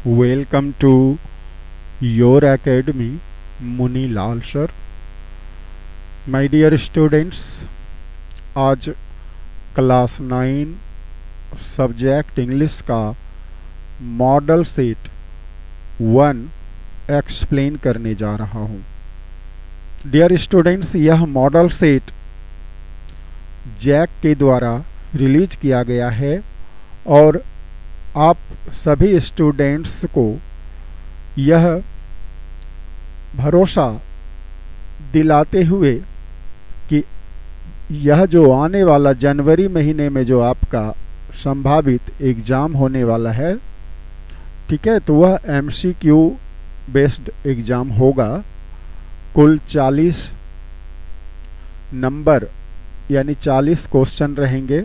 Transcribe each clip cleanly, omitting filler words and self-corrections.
Welcome to your academy, Muni Lal sir. My dear students, आज class 9 subject English का model set 1 explain करने जा रहा हूँ। डियर स्टूडेंट्स, यह मॉडल सेट जैक के द्वारा रिलीज किया गया है और आप सभी स्टूडेंट्स को यह भरोसा दिलाते हुए कि यह जो आने वाला जनवरी महीने में जो आपका संभावित एग्ज़ाम होने वाला है, ठीक है, तो वह MCQ बेस्ड एग्ज़ाम होगा। कुल 40 नंबर यानी 40 क्वेश्चन रहेंगे,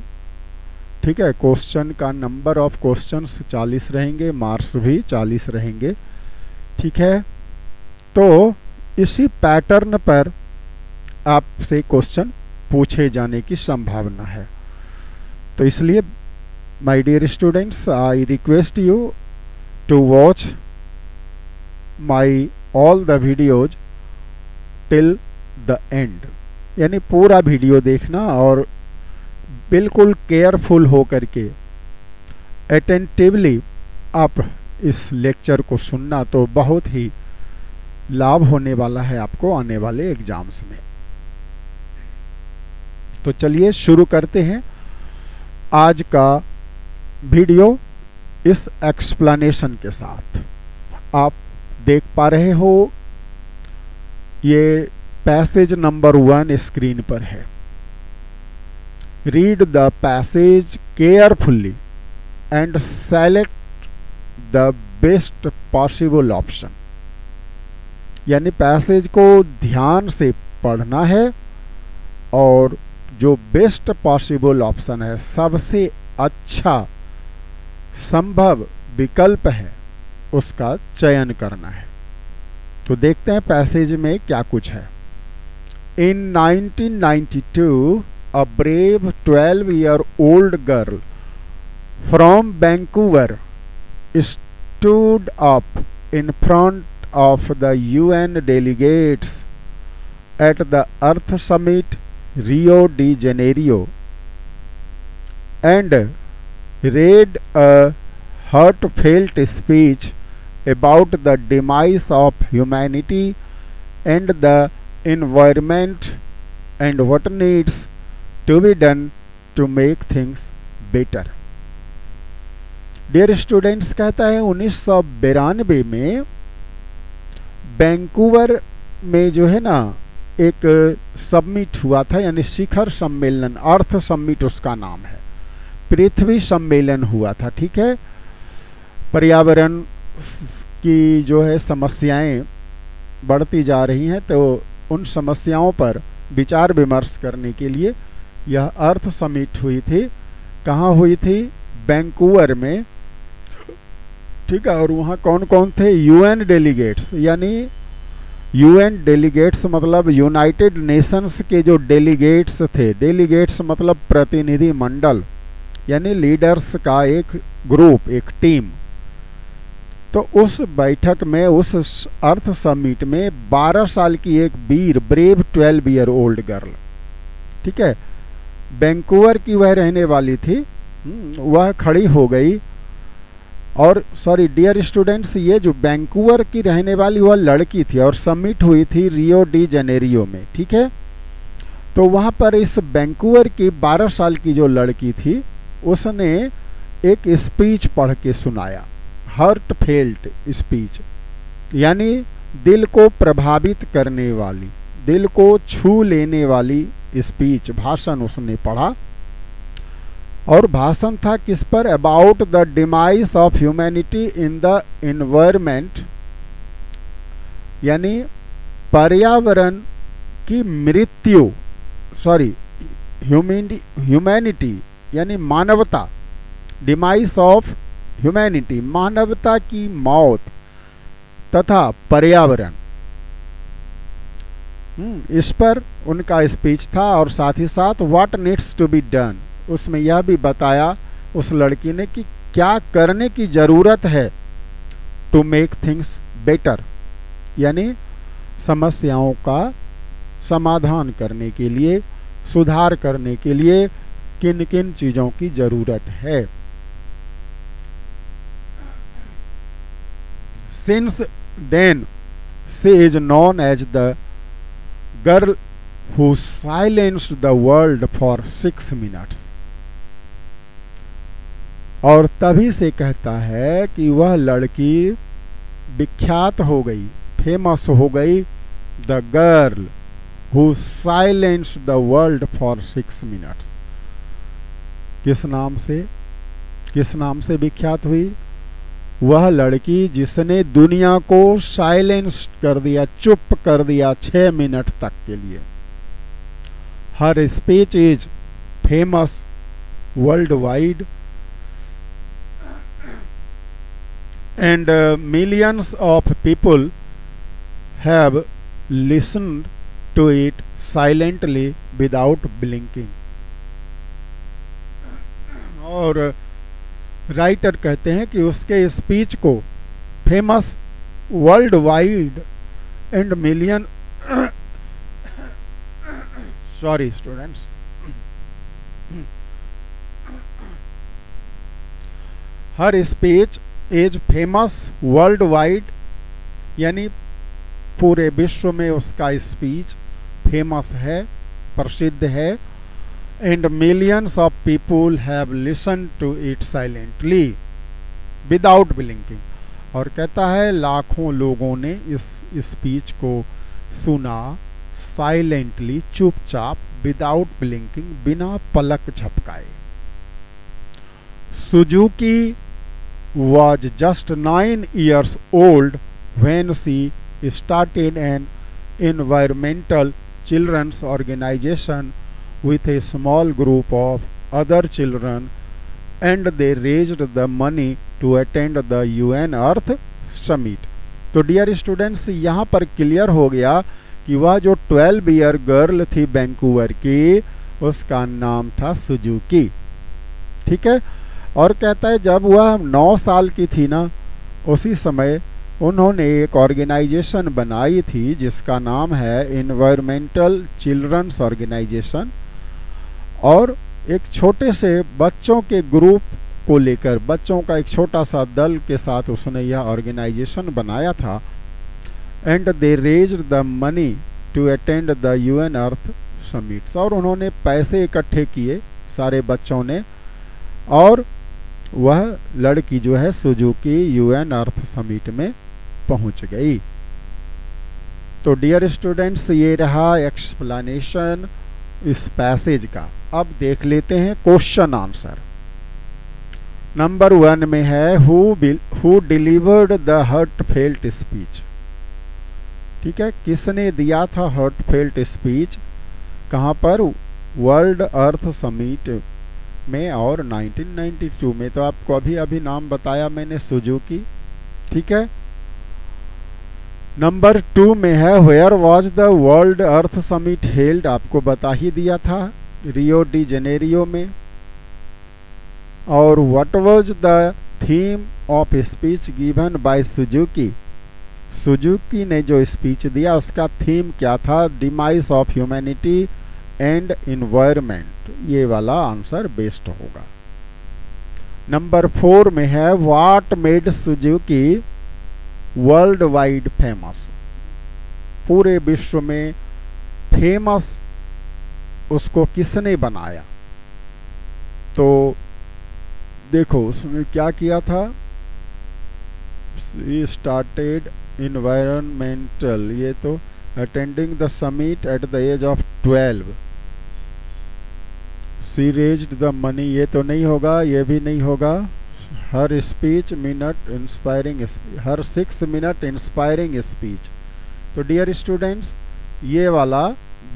ठीक है। क्वेश्चन का नंबर ऑफ क्वेश्चंस 40 रहेंगे, मार्क्स भी 40 रहेंगे, ठीक है। तो इसी पैटर्न पर आपसे क्वेश्चन पूछे जाने की संभावना है। तो इसलिए my dear students, I request you to watch my all the videos till the end, यानी पूरा वीडियो देखना और बिल्कुल केयरफुल हो करके अटेंटिवली आप इस लेक्चर को सुनना, तो बहुत ही लाभ होने वाला है आपको आने वाले एग्जाम्स में। तो चलिए शुरू करते हैं आज का वीडियो इस एक्सप्लेनेशन के साथ। आप देख पा रहे हो ये पैसेज नंबर 1 स्क्रीन पर है। Read the passage carefully and select the best possible option, यानी पैसेज को ध्यान से पढ़ना है और जो बेस्ट पॉसिबल ऑप्शन है, सबसे अच्छा संभव विकल्प है, उसका चयन करना है। तो देखते हैं पैसेज में क्या कुछ है। In 1992, a brave 12-year-old girl from Vancouver stood up in front of the UN delegates at the Earth Summit, Rio de Janeiro, and read a heartfelt speech about the demise of humanity and the environment and what needs to be done to make things better। Dear students, कहता है 1992 में Vancouver में जो है ना एक summit हुआ था, यानी शिखर सम्मेलन, अर्थ समिट उसका नाम है, पृथ्वी सम्मेलन हुआ था, ठीक है। पर्यावरण की जो है समस्याएं बढ़ती जा रही हैं, तो उन समस्याओं पर विचार विमर्श करने के लिए यह अर्थ समिट हुई थी। कहाँ हुई थी? वैंकूवर में, ठीक है। और वहाँ कौन कौन थे? UN डेलीगेट्स, यानी UN डेलीगेट्स मतलब यूनाइटेड नेशंस के जो डेलीगेट्स थे। डेलीगेट्स मतलब प्रतिनिधि मंडल, यानी लीडर्स का एक ग्रुप, एक टीम। तो उस बैठक में, उस अर्थ समिट में 12 साल की एक वीर, ब्रेव 12-year-old गर्ल, ठीक है, वैंकूवर की वह रहने वाली थी, वह खड़ी हो गई। और सॉरी डियर स्टूडेंट्स, ये जो वैंकूवर की रहने वाली वह लड़की थी और समिट हुई थी रियो डी जेनेरियो में, ठीक है। तो वहाँ पर इस वैंकूवर की 12 साल की जो लड़की थी, उसने एक स्पीच पढ़ के सुनाया, हार्टफेल्ट स्पीच, यानी दिल को प्रभावित करने वाली, दिल को छू लेने वाली स्पीच, भाषण उसने पढ़ा। और भाषण था किस पर? About the demise of humanity in the environment, यानी पर्यावरण की मृत्यु, सॉरी ह्यूमैनिटी यानी मानवता, डिमाइस ऑफ ह्यूमैनिटी मानवता की मौत तथा पर्यावरण, इस पर उनका स्पीच था। और साथ ही साथ what needs to be done, उसमें यह भी बताया उस लड़की ने कि क्या करने की ज़रूरत है टू मेक थिंग्स बेटर, यानी समस्याओं का समाधान करने के लिए, सुधार करने के लिए किन किन चीज़ों की ज़रूरत है। Since then she is known as the girl who silenced the world for 6 minutes. और तभी से कहता है कि वह लड़की विख्यात हो गई, फेमस हो गई, the girl who silenced the world for 6 minutes. किस नाम से विख्यात हुई? वह लड़की जिसने दुनिया को साइलेंस कर दिया, चुप कर दिया 6 मिनट तक के लिए। हर speech is famous worldwide and millions of people have listened to it silently without blinking। और राइटर कहते हैं कि उसके स्पीच को famous world wide and million sorry students, her speech is famous world wide, यानी पूरे विश्व में उसका स्पीच फेमस है, प्रसिद्ध है। And millions of people have listen to it silently without blinking. और कहता है लाखों लोगों ने इस स्पीच को सुना साइलेंटली, चुपचाप, विदाउट ब्लिंकिंग, बिना पलक झपकाए। Suzuki was just 9 years old when she started an environmental children's organization with a small group of other children, and they raised the money to attend the UN Earth Summit। तो dear students, यहाँ पर clear हो गया कि वह जो 12 year girl थी Vancouver की, उसका नाम था सुजुकी। ठीक है। और कहता है जब वह 9 साल की थी ना, उसी समय उन्होंने एक ऑर्गेनाइजेशन बनाई थी जिसका नाम है एनवायरमेंटल चिल्ड्रंस ऑर्गेनाइजेशन। और एक छोटे से बच्चों के ग्रुप को लेकर, बच्चों का एक छोटा सा दल के साथ उसने यह ऑर्गेनाइजेशन बनाया था। And they raised the money to attend the UN earth summits. और उन्होंने पैसे इकट्ठे किए सारे बच्चों ने, और वह लड़की जो है सुजुकी यूएन अर्थ समिट में पहुंच गई। तो डियर स्टूडेंट्स, ये रहा एक्सप्लेनेशन इस पैसेज का। अब देख लेते हैं क्वेश्चन आंसर। नंबर 1 में है who delivered the heartfelt speech. ठीक है, किसने दिया था हार्टफेल्ट स्पीच? कहाँ पर? वर्ल्ड अर्थ समिट में और 1992 में। तो आपको अभी नाम बताया मैंने, सुजुकी। ठीक है। नंबर 2 में है where was the world earth summit held. आपको बता ही दिया था, रियो डी जेनेरियो में। और what was the theme of speech given by Suzuki. Suzuki ने जो स्पीच दिया उसका थीम क्या था? Demise of humanity and environment. ये वाला आंसर बेस्ट होगा। नंबर 4 में है what made Suzuki world wide famous. पूरे विश्व में फेमस उसको किसने बनाया? तो देखो उसने क्या किया था। स्टार्टेड इन्वायरमेंटल, ये तो attending the summit at the age of 12। She raised the money, ये तो नहीं होगा, ये भी नहीं होगा। हर स्पीच मिनट इंस्पायरिंग, हर 6 मिनट इंस्पायरिंग स्पीच। तो डियर स्टूडेंट्स, ये वाला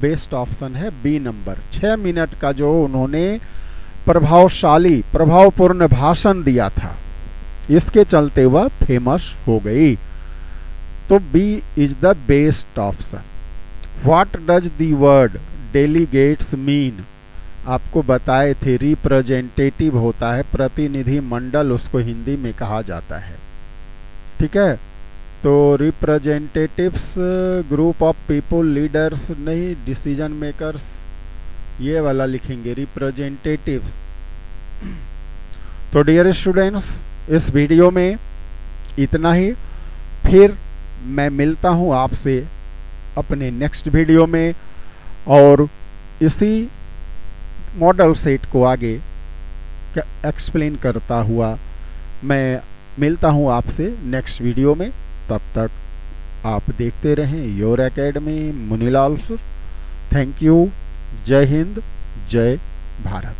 बेस्ट ऑप्शन है बी नंबर। 6 मिनट का जो उन्होंने प्रभावशाली, प्रभावपूर्ण भाषण दिया था, इसके चलते वह फेमस हो गई। तो B is the best option. What does the word delegates mean? आपको बताए थे रिप्रेजेंटेटिव होता है, प्रतिनिधि मंडल उसको हिंदी में कहा जाता है। ठीक है। तो representatives, group of people, leaders नहीं, डिसीजन मेकर्स, ये वाला लिखेंगे रिप्रेजेंटेटिव्स। तो डियर स्टूडेंट्स, इस वीडियो में इतना ही। फिर मैं मिलता हूँ आपसे अपने नेक्स्ट वीडियो में, और इसी मॉडल सेट को आगे एक्सप्लेन करता हुआ मैं मिलता हूँ आपसे नेक्स्ट वीडियो में। तब तक आप देखते रहें your academy, Munilal sir. Thank you. जय हिंद, जय भारत।